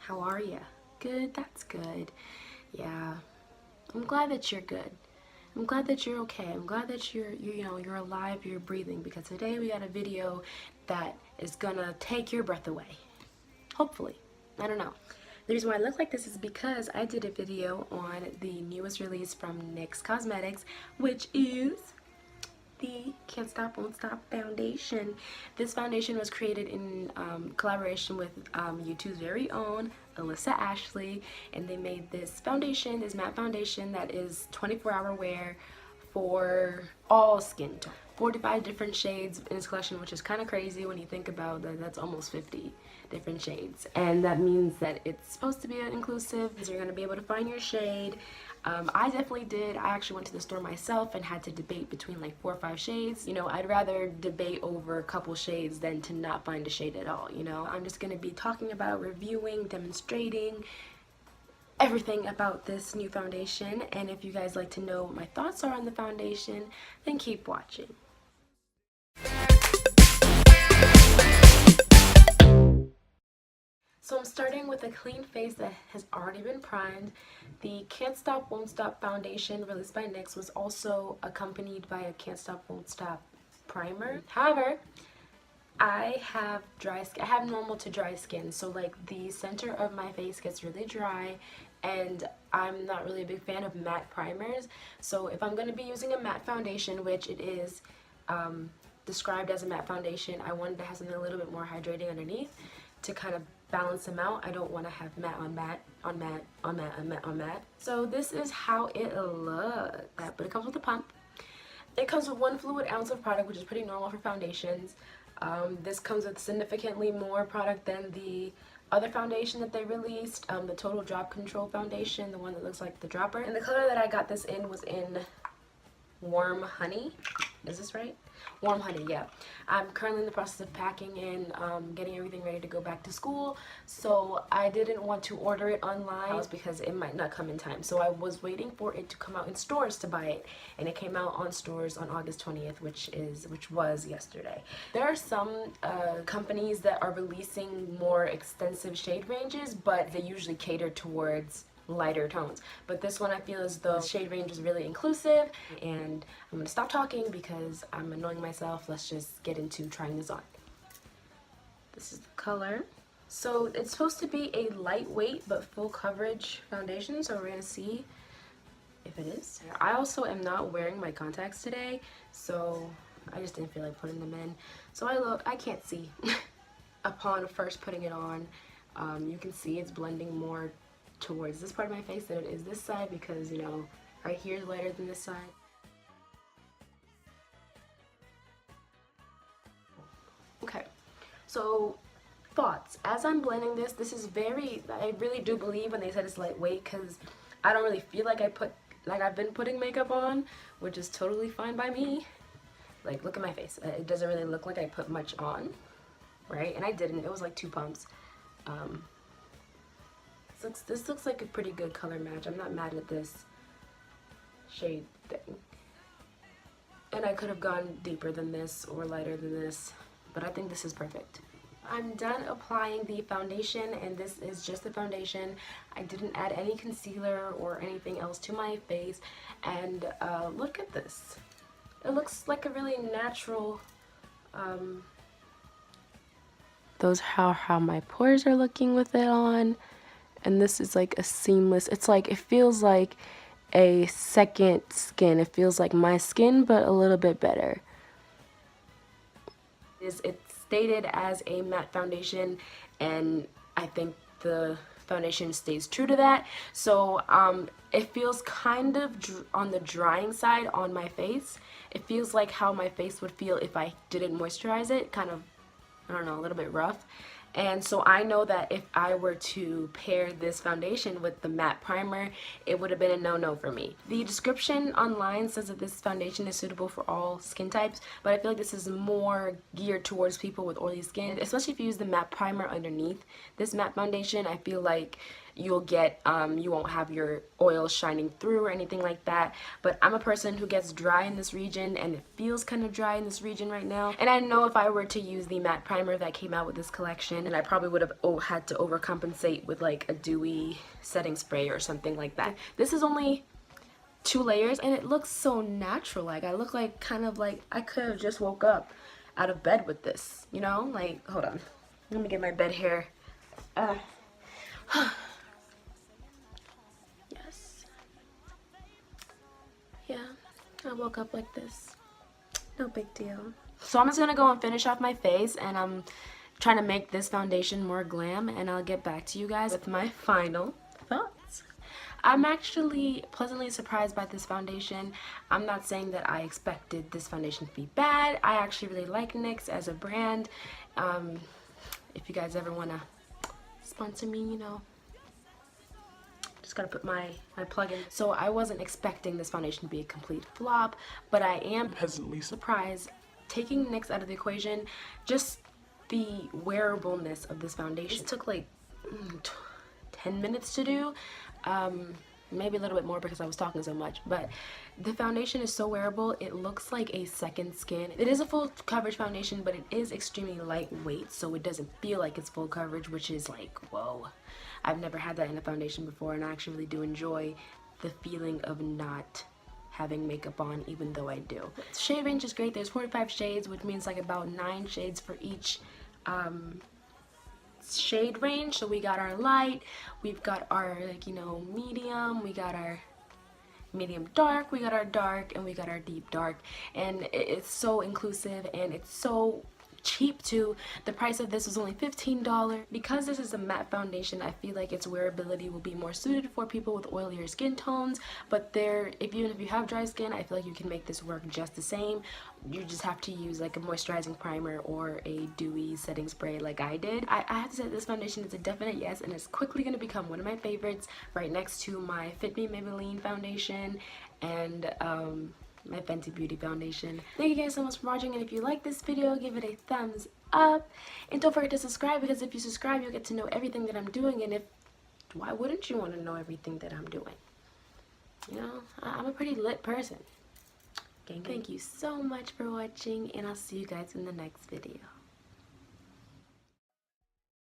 How are ya? Good, that's good. Yeah, I'm glad that you're good. I'm glad that you're okay. I'm glad that you're alive, you're breathing, because today we got a video that is gonna take your breath away. Hopefully. I don't know. The reason why I look like this is because I did a video on the newest release from NYX Cosmetics, which is the Can't Stop Won't Stop foundation. This foundation was created in collaboration with YouTube's very own Alyssa Ashley, and they made this foundation, this matte foundation that is 24-hour wear for all skin tone. 45 different shades in this collection, which is kind of crazy when you think about that. That's almost 50 different shades, and that means that it's supposed to be inclusive, because you're going to be able to find your shade. I definitely did. I actually went to the store myself and had to debate between like 4 or 5 shades. You know, I'd rather debate over a couple shades than to not find a shade at all, you know. I'm just going to be talking about, reviewing, demonstrating everything about this new foundation, and if you guys like to know what my thoughts are on the foundation, then keep watching. So I'm starting with a clean face that has already been primed. The Can't Stop Won't Stop foundation released by NYX was also accompanied by a Can't Stop Won't Stop primer. However, I have dry skin. I have normal to dry skin, so like the center of my face gets really dry, and I'm not really a big fan of matte primers. So if I'm going to be using a matte foundation, which it is described as a matte foundation, I wanted to have something a little bit more hydrating underneath to kind of balance them out. I don't want to have matte on matte on matte on matte on matte on matte. So this is how it looks, but it comes with a pump. It comes with 1 fluid ounce of product, which is pretty normal for foundations. This comes with significantly more product than the other foundation that they released, the Total Drop Control foundation, the one that looks like the dropper. And the color that I got this in was in Warm Honey. Is this right? Warm Honey, yeah. I'm currently in the process of packing and getting everything ready to go back to school, so I didn't want to order it online because it might not come in time. So I was waiting for it to come out in stores to buy it, and it came out on stores on August 20th, which was yesterday. There are some companies that are releasing more extensive shade ranges, but they usually cater towards lighter tones, but this one I feel as though the shade range is really inclusive. And I'm gonna stop talking because I'm annoying myself. Let's just get into trying this on. This is the color. So it's supposed to be a lightweight but full coverage foundation, so we're gonna see if it is. I also am not wearing my contacts today, so I just didn't feel like putting them in. So I can't see. Upon first putting it on, you can see it's blending more towards this part of my face than it is this side, because, you know, right here is lighter than this side. Okay, so thoughts. As I'm blending this, I really do believe when they said it's lightweight, because I don't really feel like I've been putting makeup on, which is totally fine by me. Like, look at my face. It doesn't really look like I put much on, right? And I didn't. It was like 2 pumps. This looks like a pretty good color match. I'm not mad at this shade thing. And I could have gone deeper than this or lighter than this, but I think this is perfect. I'm done applying the foundation, and this is just the foundation. I didn't add any concealer or anything else to my face, and look at this. It looks like a really natural, those how my pores are looking with it on. And this is like a seamless, it's like, it feels like a second skin. It feels like my skin, but a little bit better. It's stated as a matte foundation, and I think the foundation stays true to that. So it feels kind of on the drying side on my face. It feels like how my face would feel if I didn't moisturize it, kind of, I don't know, a little bit rough. And so I know that if I were to pair this foundation with the matte primer, it would have been a no-no for me. The description online says that this foundation is suitable for all skin types, but I feel like this is more geared towards people with oily skin, especially if you use the matte primer underneath this matte foundation. I feel like you'll get, you won't have your oil shining through or anything like that. But I'm a person who gets dry in this region, and it feels kind of dry in this region right now. And I know if I were to use the matte primer that came out with this collection, and I probably would have had to overcompensate with like a dewy setting spray or something like that. This is only 2 layers, and it looks so natural. Like, I look like kind of like I could have just woke up out of bed with this, you know? Like, hold on, let me get my bed hair. Yes. Yeah, I woke up like this. No big deal. So I'm just gonna go and finish off my face, and I'm trying to make this foundation more glam, and I'll get back to you guys with my final thoughts. I'm actually pleasantly surprised by this foundation. I'm not saying that I expected this foundation to be bad. I actually really like NYX as a brand. If you guys ever want to sponsor me, you know, just gotta put my plug in. So I wasn't expecting this foundation to be a complete flop, but I am pleasantly surprised. Taking NYX out of the equation, just the wearableness of this foundation. It took like 10 minutes to do. Maybe a little bit more because I was talking so much, but the foundation is so wearable. It looks like a second skin. It is a full coverage foundation, but it is extremely lightweight, so it doesn't feel like it's full coverage, which is like, whoa. I've never had that in a foundation before, and I actually really do enjoy the feeling of not having makeup on, even though I do. The shade range is great. There's 45 shades, which means like about 9 shades for each shade range. So we got our light, we've got our, like, you know, medium, we got our medium dark, we got our dark, and we got our deep dark. And it's so inclusive, and it's so cheap too. The price of this was only $15. Because this is a matte foundation, I feel like its wearability will be more suited for people with oilier skin tones, but even if you have dry skin, I feel like you can make this work just the same. You just have to use like a moisturizing primer or a dewy setting spray like I did. I have to say this foundation is a definite yes, and it's quickly going to become one of my favorites, right next to my Fit Me Maybelline foundation and my Fenty Beauty foundation. Thank you guys so much for watching, and if you like this video, give it a thumbs up, and don't forget to subscribe, because if you subscribe, you'll get to know everything that I'm doing. And why wouldn't you want to know everything that I'm doing? You know, I'm a pretty lit person. Gang, gang. Thank you so much for watching, and I'll see you guys in the next video.